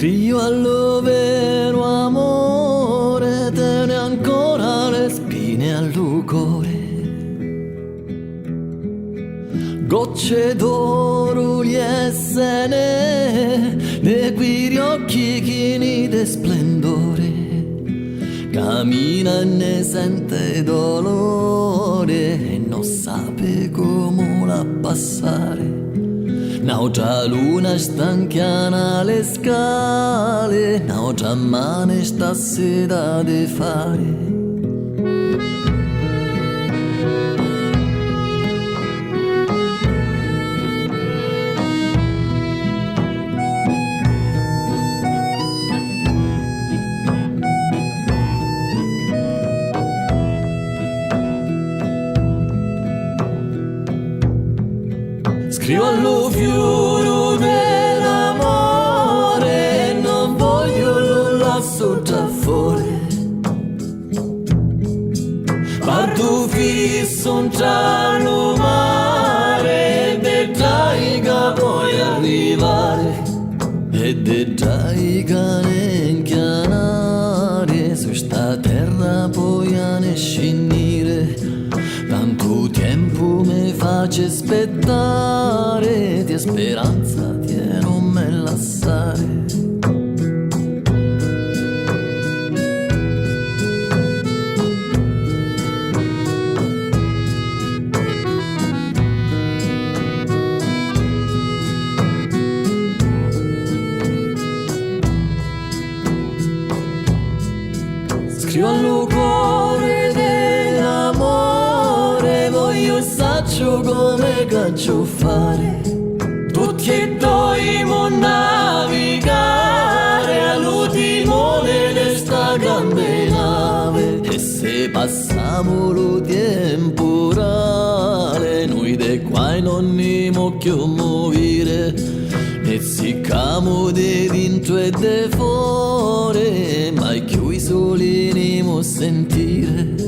Scrivo allo vero amore, tiene ancora le spine al cuore. Gocce d'oro gli essene, ne quiri occhi chini de splendore. Cammina e ne sente dolore e non sape come la passare. Un'altra luna stanchiana le scale, un'altra mano sta seda di fare. Scrivo allo fiore dell'amore, non voglio nulla sotto fuori. Parto fisso un cielo mare, e dai che puoi arrivare. E dai che ne inchianare, su sta terra puoi ne scenire. Tanto tempo mi face aspettare, di speranza ti non me lasciare. Scrivo al cuore dell'amore, voglio saccio come caccio fare. Tutti e doimo navigare all'ultimo di sta grande nave. E se passiamo lo temporale, noi de qua non ne più muovere. E siccamo de dentro e de fuori, mai più i soli ne mo sentire.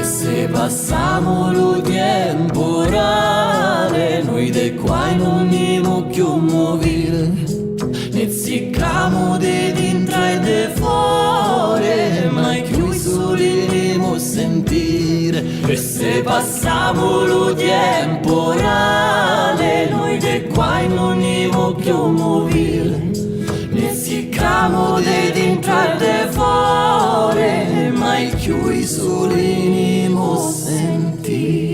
Se passiamo lo temporale, noi de qua non ne più muovere. E siccamo de dentro e de fuori, mai più i soli ne mo sentire. E se passiamo lo temporale, noi de qua non ne più muovere. E siccamo de dentro e de fuori, mai più i soli ne mo sentire.